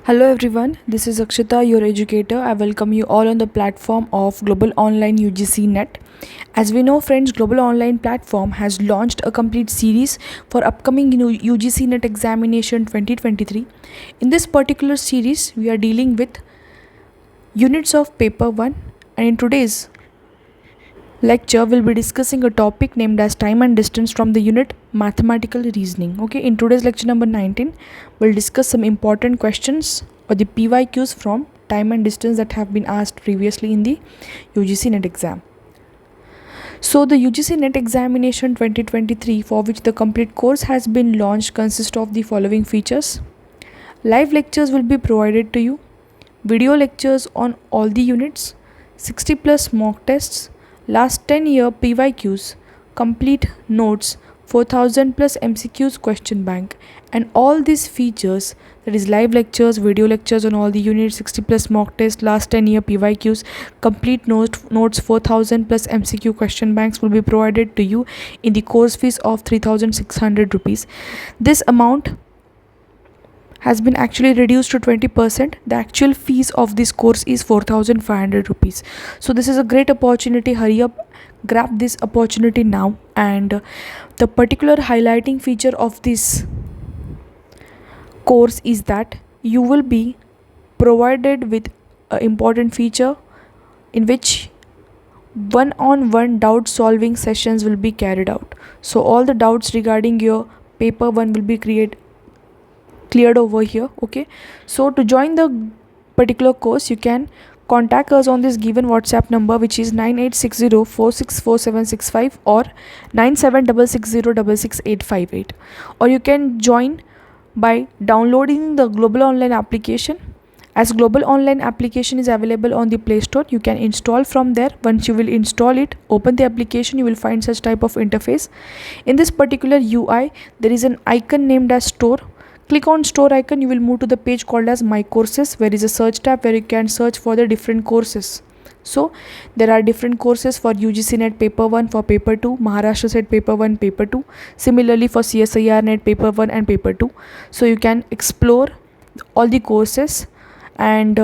Hello everyone, this is Akshita, your educator. I welcome you all on the platform of Global Online UGC-NET. As we know friends, Global Online platform has launched a complete series for upcoming UGC-NET examination 2023. In this particular series, we are dealing with units of paper 1, and in today's lecture we'll be discussing a topic named as time and distance from the unit mathematical reasoning. Okay, in today's lecture number 19 we'll discuss some important questions or the PYQs from time and distance that have been asked previously in the UGC NET exam. So the UGC NET examination 2023, for which the complete course has been launched, consists of the following features. Live lectures will be provided to you, video lectures on all the units, 60 plus mock tests, last 10-year PYQs, complete notes, 4000 plus MCQs question bank, and all these features, that is live lectures, video lectures on all the units, 60 plus mock tests, last 10-year PYQs, complete notes, 4000 plus MCQ question banks will be provided to you in the course fees of 3600 rupees. This amount has been actually reduced to 20%. The actual fees of this course is 4500 rupees. So this is a great opportunity. Hurry up, grab this opportunity now. And the particular highlighting feature of this course is that you will be provided with an important feature in which one-on-one doubt solving sessions will be carried out. So all the doubts regarding your paper 1 will be cleared over here. Okay, so to join the particular course you can contact us on this given WhatsApp number, which is 9860464765 or 9766066858, or you can join by downloading the Global Online application. As Global Online application is available on the Play Store, you can install from there. Once you will install it, open the application, you will find such type of interface. In this particular UI there is an icon named as Store. Click on store icon, you will move to the page called as My Courses, where is a search tab where you can search for the different courses. So there are different courses for UGC NET paper 1, for paper 2, Maharashtra SET paper 1, paper 2, similarly for CSIR NET paper 1 and paper 2. So you can explore all the courses, and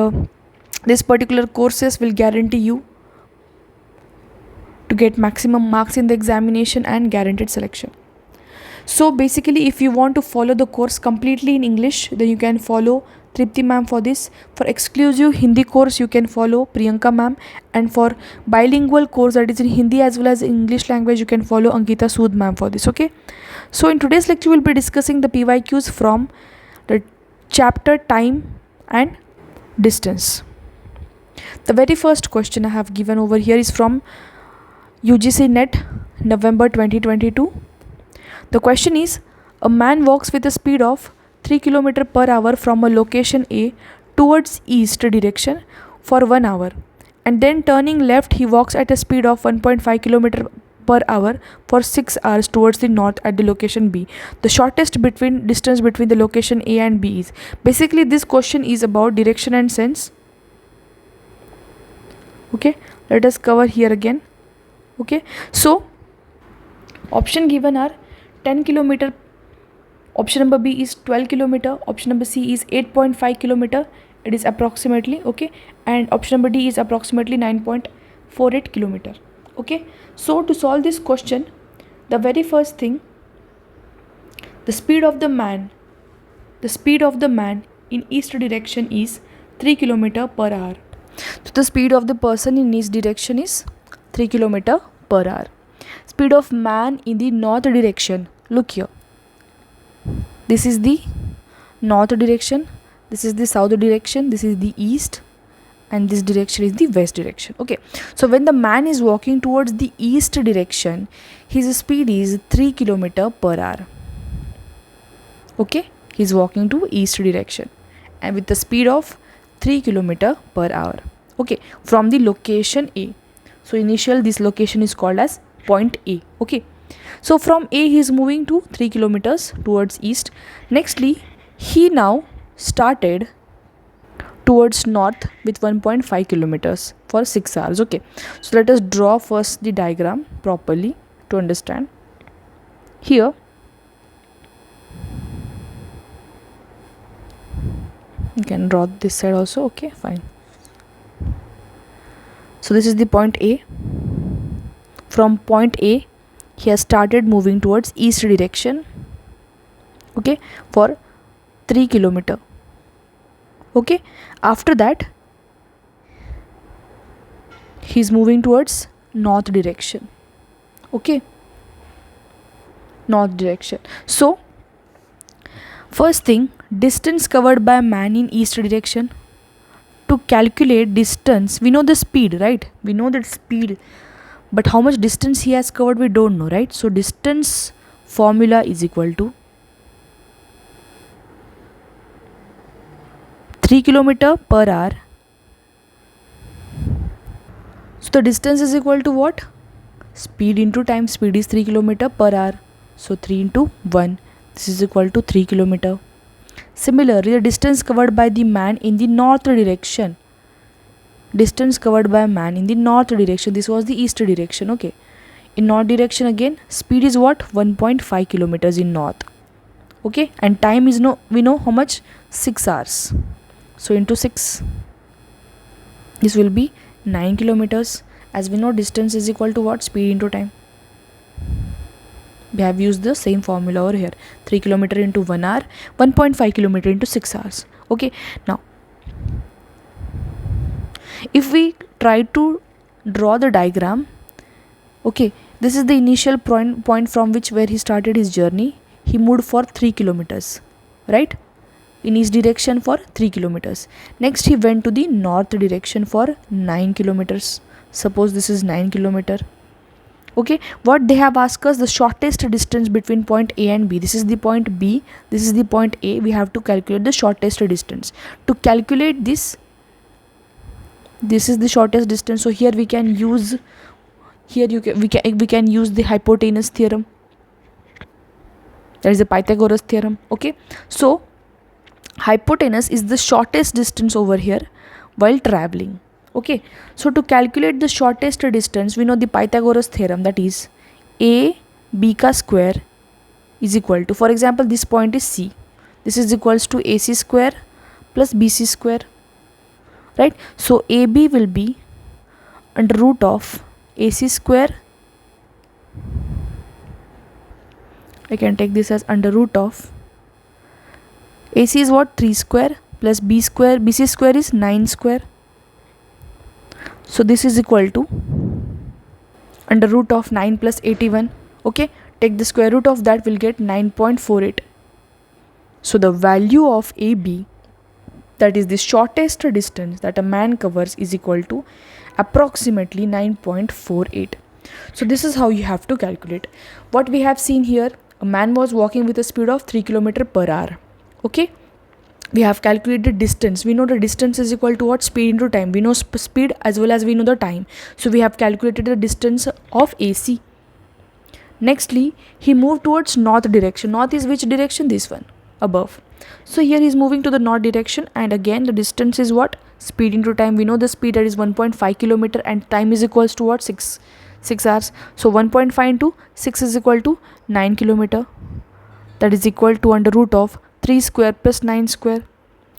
this particular courses will guarantee you to get maximum marks in the examination and guaranteed selection. So basically, if you want to follow the course completely in English, then you can follow Tripti ma'am for this. For exclusive Hindi course, you can follow Priyanka ma'am, and for bilingual course, that is in Hindi as well as English language, you can follow Ankita Sood ma'am for this. Okay, so in today's lecture we'll be discussing the PYQs from the chapter time and distance. The very first question I have given over here is from UGC NET November 2022. The question is, a man walks with a speed of 3 km per hour from a location A towards east direction for 1 hour, and then turning left he walks at a speed of 1.5 km per hour for 6 hours towards the north at the location B. The shortest distance between the location A and B is. Basically this question is about direction and sense. Okay, let us cover here again. Okay, so option given are 10 km, option number B is 12 km, option number C is 8.5 km, it is approximately, okay, and option number D is approximately 9.48 km. Okay, so to solve this question, the very first thing, the speed of the man in east direction is 3 km per hour. So the speed of the person in east direction is 3 km per hour. Speed of man in the north direction, look here, this is the north direction, this is the south direction, this is the east, and this direction is the west direction. Okay, so when the man is walking towards the east direction, his speed is 3 km per hour. Okay, he is walking to east direction and with the speed of 3 km per hour. Okay, from the location A. So initial this location is called as point A. Okay, so from A he is moving to 3 kilometers towards east. Nextly, he now started towards north with 1.5 kilometers for 6 hours. Okay, so let us draw first the diagram properly to understand. Here You can draw this side also. Okay, fine. So this is the point A. From point A, he has started moving towards east direction, okay, for 3 kilometer. Okay, after that he is moving towards north direction. Okay, north direction. So first thing, distance covered by man in east direction. To calculate distance, we know the speed, right? We know that speed, but how much distance he has covered we don't know, right? So distance formula is equal to 3 kilometer per hour. So the distance is equal to what? Speed into time. Speed is 3 kilometer per hour. So 3 into 1. This is equal to 3 kilometer. Similarly, the distance covered by the man in the north direction. Distance covered by man in the north direction. This was the east direction. Okay. In north direction again, speed is what? 1.5 kilometers in north. Okay. And time is we know how much? 6 hours. So into 6. This will be 9 kilometers. As we know, distance is equal to what? Speed into time. We have used the same formula over here. 3 kilometer into 1 hour, 1.5 kilometer into 6 hours. Okay. Now, if we try to draw the diagram, okay, this is the initial point from where he started his journey. He moved for 3 kilometers, right? In east direction for 3 kilometers. Next, he went to the north direction for 9 kilometers. Suppose this is 9 kilometer. Okay, what they have asked us, the shortest distance between point A and B. This is the point B, this is the point A. We have to calculate the shortest distance. To calculate this is the shortest distance. So here we can use, we can use the hypotenuse theorem. That is the Pythagoras theorem. Okay, so hypotenuse is the shortest distance over here while traveling. Okay, so to calculate the shortest distance, we know the Pythagoras theorem, that is a b ka square is equal to, for example, this point is C. This is equals to AC square plus BC square, right? So AB will be under root of AC square. I can take this as under root of AC is what? 3 square plus B square. BC square is 9 square. So this is equal to under root of 9 plus 81. Okay, take the square root of that, will get 9.48. So the value of AB, that is the shortest distance that a man covers, is equal to approximately 9.48. So this is how you have to calculate. What we have seen here, a man was walking with a speed of 3 km per hour. Okay, we have calculated distance. We know the distance is equal to what? Speed into time. We know speed as well as we know the time. So we have calculated the distance of AC. Nextly, he moved towards north direction. North is which direction? This one above. So here he is moving to the north direction, and again the distance is what? Speed into time. We know the speed, that is 1.5 km, and time is equals to what? 6 hours. So 1.5 into 6 is equal to 9 km. That is equal to under root of 3 square plus 9 square,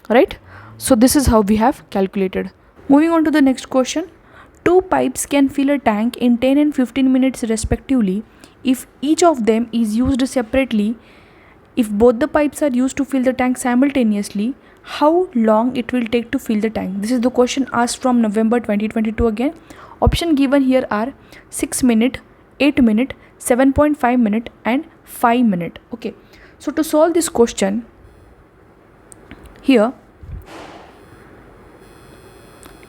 right? So this is how we have calculated. Moving on to the next question. Two pipes can fill a tank in 10 and 15 minutes respectively. If each of them is used separately, if both the pipes are used to fill the tank simultaneously, how long it will take to fill the tank? This is the question asked from November 2022 again. Option given here are 6 minute, 8 minute, 7.5 minute and 5 minute. Okay, so to solve this question, here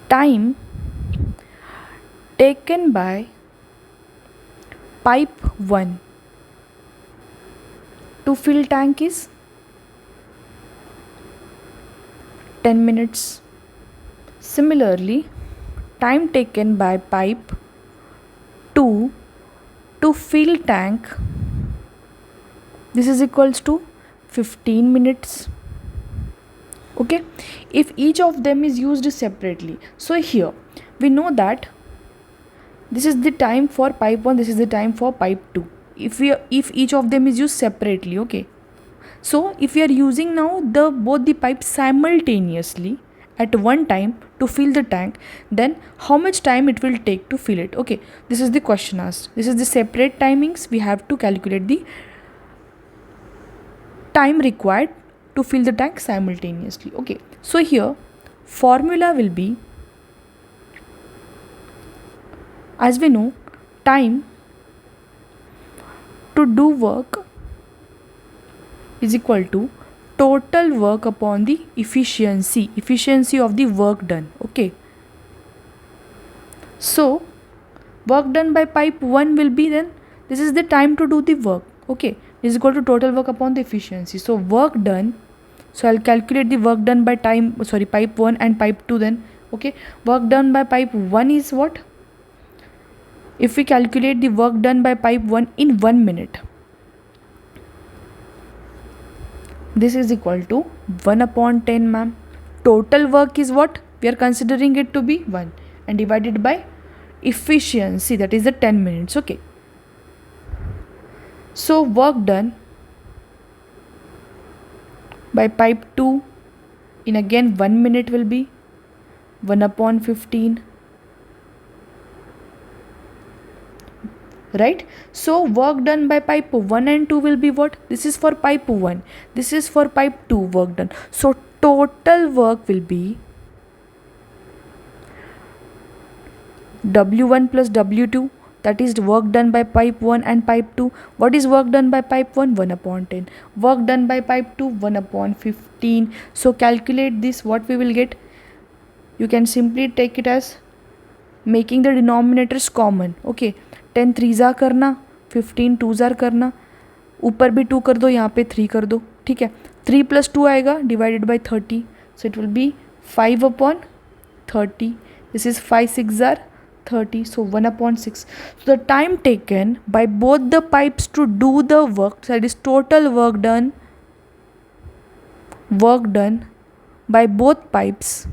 time taken by pipe 1 to fill tank is 10 minutes. Similarly, time taken by pipe 2 to fill tank, this is equals to 15 minutes. Okay, if each of them is used separately, so here we know that this is the time for pipe 1, this is the time for pipe 2. If each of them is used separately, okay, So if we are using now both the pipes simultaneously at one time to fill the tank, then how much time it will take to fill it? Okay, this is the question asked. This is the separate timings. We have to calculate the time required to fill the tank simultaneously. Okay, so here formula will be, as we know, time to do work is equal to total work upon the efficiency of the work done. Okay, so work done by pipe 1 will be, then this is the time to do the work. Okay, is equal to total work upon the efficiency. So work done, so I'll calculate the work done by pipe 1 and pipe 2 then. Okay, work done by pipe 1 is what? If we calculate the work done by pipe 1 in 1 minute, this is equal to 1 upon 10, ma'am. Total work is what? We are considering it to be 1 and divided by efficiency, that is the 10 minutes. Okay, so work done by pipe 2 in again 1 minute will be 1 upon 15. Right? So work done by pipe 1 and 2 will be what? This is for pipe 1, this is for pipe 2 work done. So total work will be W1 plus W2, that is work done by pipe 1 and pipe 2. What is work done by pipe 1? 1 upon 10. Work done by pipe 2? 1 upon 15. So calculate this, what we will get? You can simply take it as making the denominators common. Okay, 10 3 ज़ा करना, 15 2 ज़ा करना, ऊपर भी 2 कर दो, यहाँ पे 3 कर दो. ठीक है, 3 plus 2 आएगा divided by 30. So it will be 5 upon 30. This is 5 6 ज़ार 30. So 1 upon 6. So the time taken by both the pipes to do the work, so that is total work done by both pipes,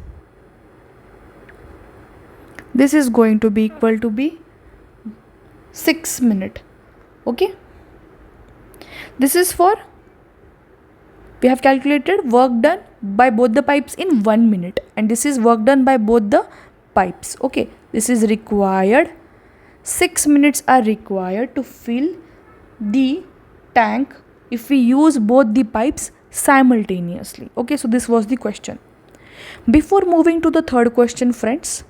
this is going to be equal to be 6 minutes. Okay, this is for, we have calculated work done by both the pipes in 1 minute, and this is work done by both the pipes. Okay, this is required, 6 minutes are required to fill the tank if we use both the pipes simultaneously. Okay, so this was the question. Before moving to the third question, friends,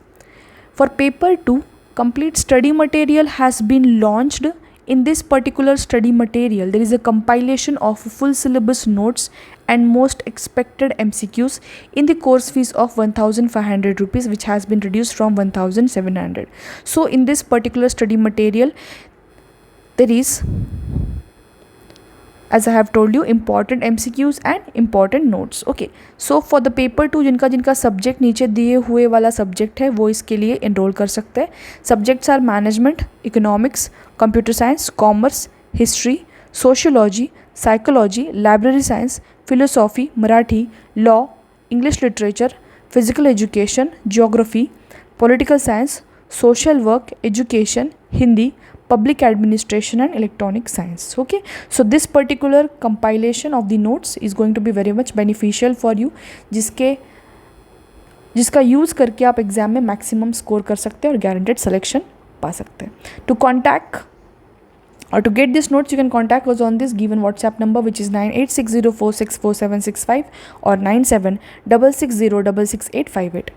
for paper 2, complete study material has been launched. In this particular study material, there is a compilation of full syllabus notes and most expected MCQs in the course fees of 1,500 rupees, which has been reduced from 1,700. So in this particular study material, there is, as I have told you, important MCQs and important notes. Okay, so for the paper 2, जिनका subject नीचे दिए हुए वाला subject है, वो इसके लिए enrol कर सकते हैं. Subjects are management, economics, computer science, commerce, history, sociology, psychology, library science, philosophy, Marathi, law, English literature, physical education, geography, political science, social work, education, Hindi, public administration and electronic science. Okay, so this particular compilation of the notes is going to be very much beneficial for you, जिसका use करके आप exam में maximum score कर सकते हैं और guaranteed selection पा सकते हैं. To contact or to get these notes, you can contact us on this given WhatsApp number, which is 9860464765 or 9766066858.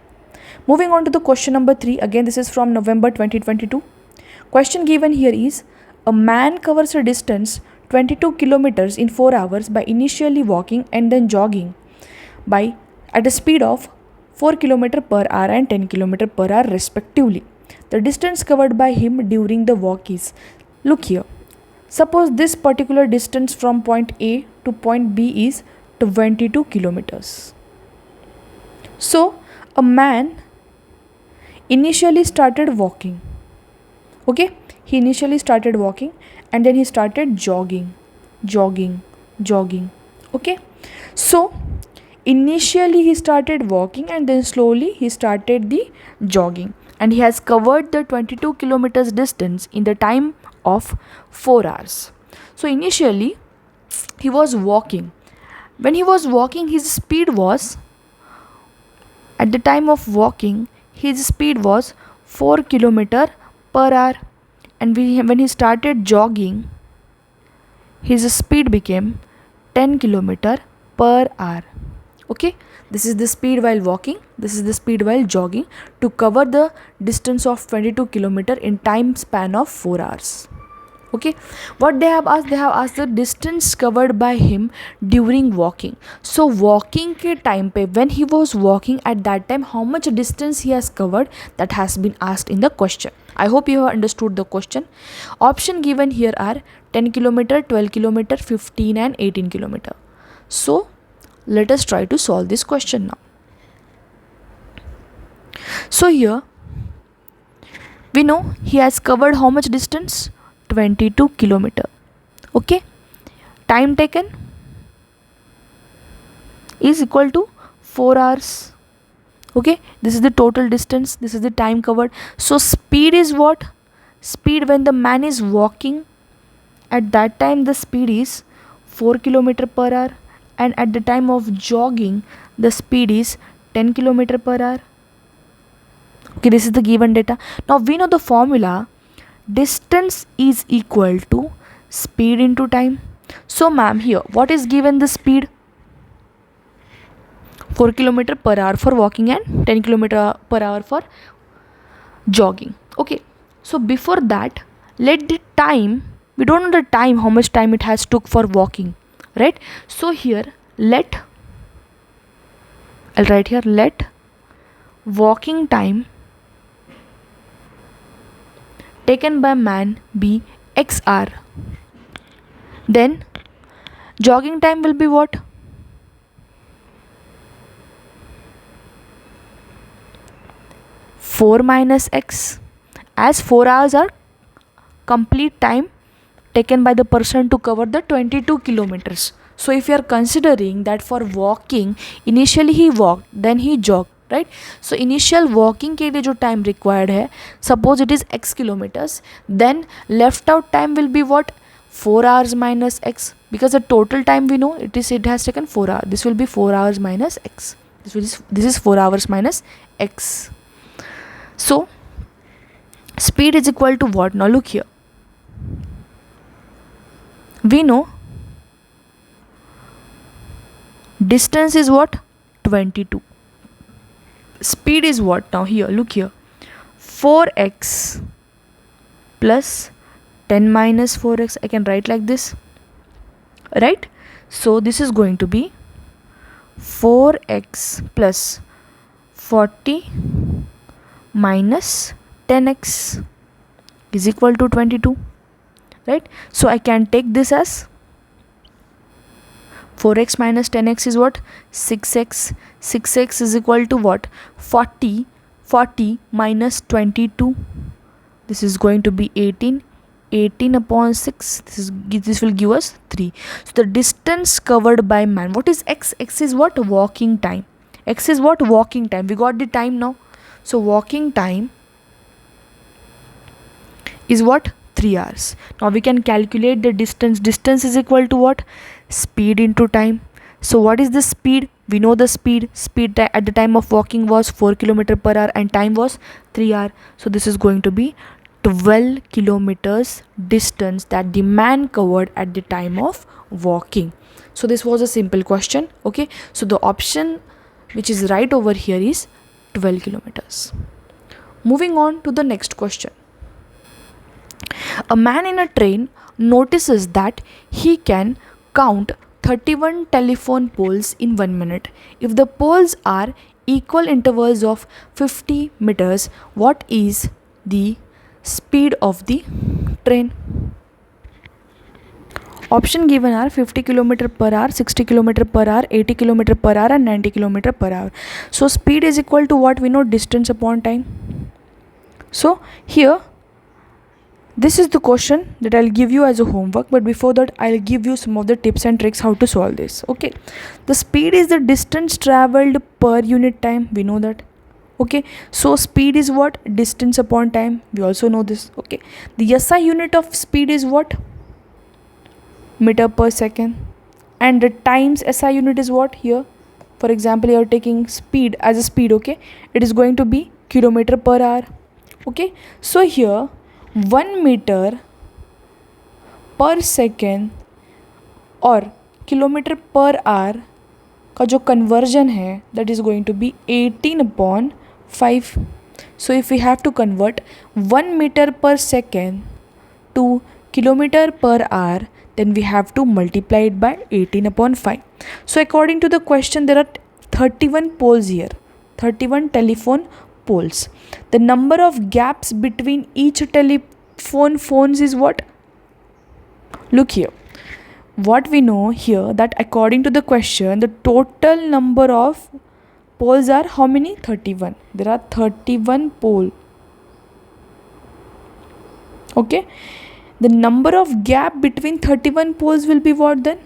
Moving on to the question number 3. Again, this is from November 2022. Question given here is, a man covers a distance 22 kilometers in 4 hours by initially walking and then jogging at a speed of 4 km per hour and 10 km per hour respectively. The distance covered by him during the walk is, look here, suppose this particular distance from point A to point B is 22 kilometers. So a man initially started walking. Okay, he initially started walking and then he started jogging. Okay, so initially he started walking and then slowly he started the jogging, and he has covered the 22 kilometers distance in the time of 4 hours. So initially he was walking When he was walking, his speed was, at the time of walking, his speed was 4 kilometer per hour. And when he started jogging, his speed became 10 kilometer per hour. Okay, this is the speed while walking, this is the speed while jogging, to cover the distance of 22 kilometer in time span of 4 hours. Okay, what they have asked the distance covered by him during walking. So walking के time पे, when he was walking at that time, how much distance he has covered, that has been asked in the question. I hope you have understood the question. Option given here are 10 kilometer, 12 kilometer, 15 and 18 kilometer. So let us try to solve this question now. So here we know he has covered how much distance, 22 kilometer. Okay, time taken is equal to 4 hours. Okay, this is the total distance, this is the time covered. So speed is what? Speed when the man is walking, at that time the speed is 4 kilometer per hour, and at the time of jogging the speed is 10 kilometer per hour. Okay, this is the given data. Now we know the formula, distance is equal to speed into time. So ma'am, here what is given the speed? 4 kilometer per hour for walking and 10 kilometer per hour for jogging. Okay, so before that, let the time, we don't know the time, how much time it has took for walking, right? So here I'll write here, let walking time taken by man be x hour. Then jogging time will be what? 4 minus x, as 4 hours are complete time taken by the person to cover the 22 kilometers. So if you are considering that for walking, initially he walked, then he jogged, right? So initial walking के लिए जो time required है, suppose it is x kilometers, then left out time will be what? 4 hours minus x, because the total time we know it has taken 4 hours. This will be 4 hours minus x. This is 4 hours minus x. So speed is equal to what? Now look here. We know distance is what? 22. Speed is what? Now here, look here. 4x plus 10 minus 4x. I can write like this, right? So this is going to be 4x plus 40 minus 10x is equal to 22, right? So I can take this as 4x minus 10x is what? 6x. 6x is equal to what? 40 minus 22. This is going to be 18. 18 upon 6. This will give us 3. So the distance covered by man. What is x? X is what? Walking time. X is what? Walking time. We got the time now. So walking time is what? 3 hours. Now we can calculate the distance. Distance is equal to what? Speed into time. So what is the speed? We know the speed. Speed at the time of walking was 4 km per hour and time was 3 hours. So this is going to be 12 kilometers distance that the man covered at the time of walking. So this was a simple question. Okay, so the option which is right over here is 12 kilometers. Moving on to the next question. A man in a train notices that he can count 31 telephone poles in 1 minute. If the poles are equal intervals of 50 meters, what is the speed of the train? Option given are 50 km per hour, 60 km per hour, 80 km per hour and 90 km per hour. So speed is equal to what? We know, distance upon time. So here this is the question that I'll give you as a homework, but before that I'll give you some of the tips and tricks how to solve this. Okay, the speed is the distance traveled per unit time. We know that. Okay, so speed is what? Distance upon time. We also know this. Okay, the SI unit of speed is what? Meter per second. and the times SI unit is what here? For example, you are taking speed as a speed, okay? It is going to be kilometer per hour, okay? So here 1 meter per second और kilometre per hour का जो conversion है that is going to be 18/5. So if we have to convert 1 metre per second to kilometre per hour, then we have to multiply it by 18/5. So according to the question, there are 31 poles here, 31 telephone poles. The number of gaps between each telephone phones is what? Look here. What we know here that according to the question, the total number of poles are how many? 31. There are 31 poles. Okay. The number of gap between 31 poles will be what then?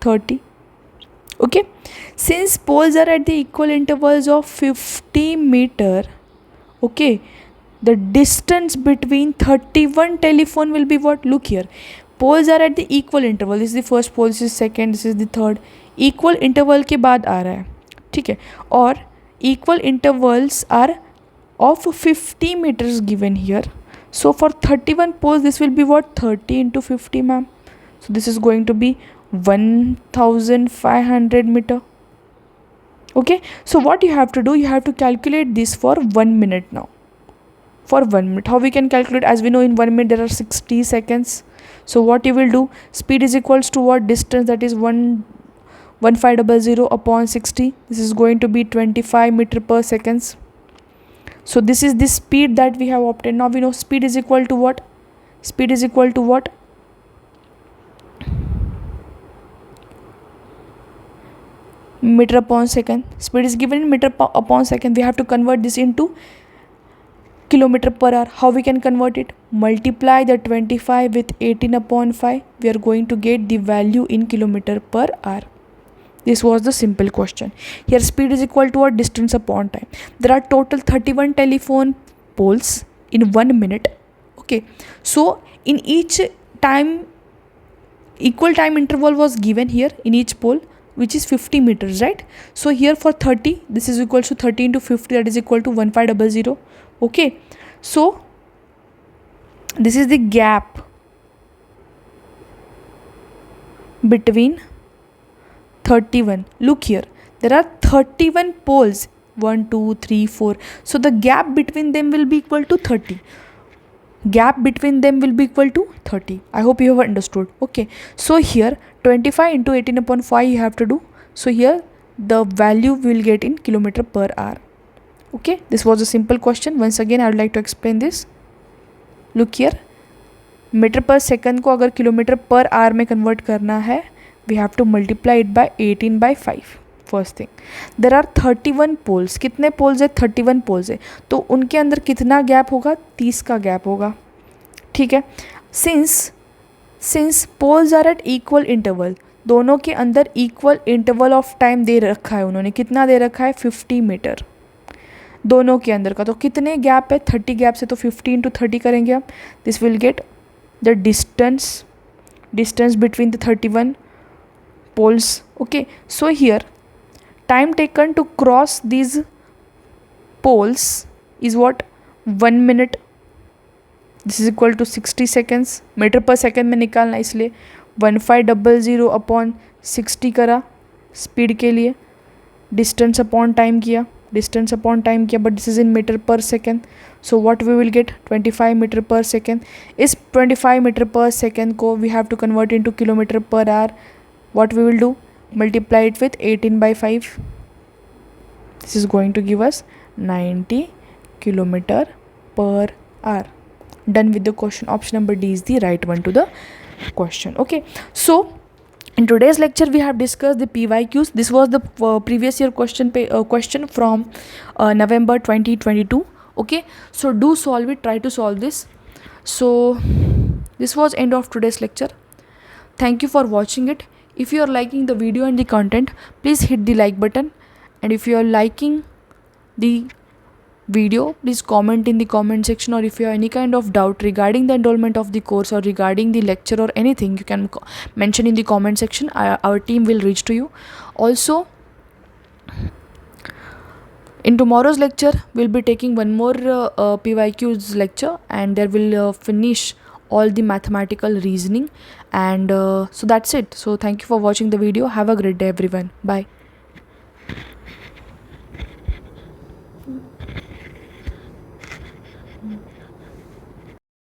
30. Okay. Since poles are at the equal intervals of 50 meter, okay, the distance between 31 telephone will be what? Look here. Poles are at the equal interval. This is the first pole, this is second, this is the third. Equal interval के बाद आ रहा है, ठीक है? और equal intervals are of 50 meters given here. So for 31 poles, this will be what? 30 into 50, ma'am. So this is going to be 1500 meter. Okay. So what you have to do, you have to calculate this for 1 minute now. For 1 minute. How we can calculate? As we know, in 1 minute there are 60 seconds. So what you will do? Speed is equals to what? Distance, that is 1500 upon 60. This is going to be 25 meter per seconds. So this is the speed that we have obtained. Now we know speed is equal to what? Speed is equal to what? Meter upon second. Speed is given in meter upon second. We have to convert this into kilometer per hour. How we can convert it? Multiply the 25 with 18/5. We are going to get the value in kilometer per hour. This was the simple question. Here speed is equal to what? Distance upon time. There are total 31 telephone poles in 1 minute. Okay. So in each time, equal time interval was given here in each pole, which is 50 meters, right? So here for 30, this is equal to 30 into 50, that is equal to 1500. Okay. So this is the gap between 31. Look here, there are 31 poles, 1 2 3 4. So the gap between them will be equal to 30. Gap between them will be equal to 30. I hope you have understood. Okay. So here 25 into 18/5 you have to do. So here the value we will get in kilometer per hour. Okay. This was a simple question. Once again I would like to explain this. Look here, metre पर second को अगर kilometre per our में convert करना है, we have to multiply it by 18/5. First thing, there are 31 poles. कितने poles है? 31 poles है. तो उनके अंदर कितना गैप होगा? 30 का गैप होगा. ठीक है. Since poles are at equal interval, दोनों के अंदर इक्वल इंटरवल ऑफ टाइम दे रखा है उन्होंने. कितना दे रखा है? 50 मीटर दोनों के अंदर का. तो कितने गैप है? 30 गैप से. तो 50 into 30 करेंगे हम. This will get the distance between the 31 poles. Okay, so here time taken to cross these poles is what? 1 minute. This is equal to 60 seconds. Metre per second में निकालना, इसलिए 1500 upon 60 करा speed के लिए. Distance upon time किया, but this is in metre per second. So what we will get? 25 metre per second. इस 25 metre per second को we have to convert into kilometre per hour. What we will do? Multiply it with 18/5. This is going to give us 90 kilometer per hour. Done with the question. Option number D is the right one to the question. Okay. So in today's lecture we have discussed the PYQs. This was the previous year question from November 2022. Okay. So do solve it. Try to solve this. So this was end of today's lecture. Thank you for watching it. If you are liking the video and the content, please hit the like button, and if you are liking the video, please comment in the comment section, or if you have any kind of doubt regarding the enrollment of the course or regarding the lecture or anything, you can mention in the comment section. Our team will reach to you. Also, in tomorrow's lecture we'll be taking one more PYQs lecture, and there will finish all the mathematical reasoning. And so that's it. So thank you for watching the video. Have a great day everyone. Bye.